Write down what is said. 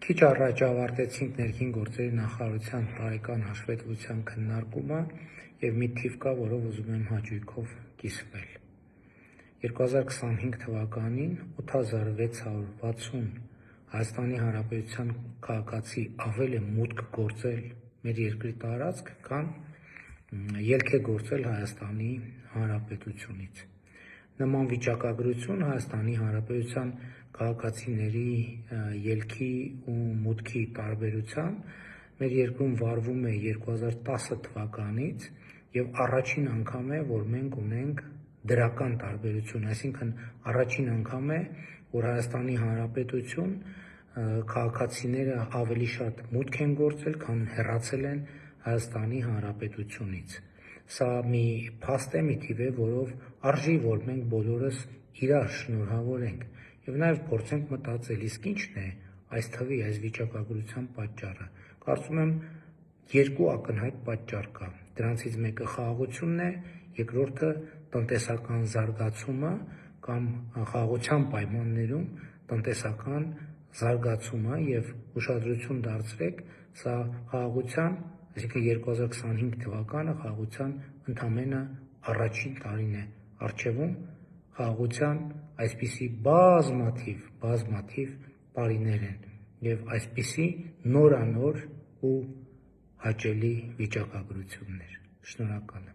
Քիչ առաջ ավարտեցինք ներքին գործերի նախարարության տարեկան հաշվետվության քննարկումը եւ մի թիվ կա, որով ուզում եմ հաճույքով կիսվել։ 2025 թվականին 8660 Հայաստանի Հանրապետության քաղաքացի ավել է մուտք գործել մեր երկրի տարածք, քան ելք է գործել Հայաստանի Հանրապետությունից։ Նման վիճակագրություն Հայաստանի Հանրապետության քաղաքացիների ելքի ու մուտքի տարբերության մեր երկրում վարվում է 2010 թվականից եւ առաջին անգամ է, որ մենք ունենք դրական տարբերություն, այսինքն առաջին անգամ է, որ Հայաստանի Հանրապետություն քաղաքացիները ավելի շատ մուտք են գործել, քան հեռացել են Հայաստանի Հանրապետությունից։ Սա մի փաստ է, մի թիվ է, որով արժի, որ մենք բոլորս իրար շնորհավորենք եւ նաեւ փորձենք մտածել, իսկ ի՞նչն է այս թվի, այս վիճակագրության պատճառը։ Կարծում եմ երկու ակնհայտ պատճառ կա։ Դրանցից մեկը խաղաղությունն է, երկրորդը տնտեսական զարգացումը կամ խաղաղության պայմաններում տնտեսական զարգացումը եւ ուշադրություն դարձրեք, սա խաղաղության, այսինքն 2025 թվականը խաղաղության ընդամենը առաջին տարին է առջևում, խաղաղության այսպիսի բազմաթիվ տարիներ են եւ այսպիսի նորանոր ու հաճելի վիճակագրություններ։ Շնորհակալ եմ։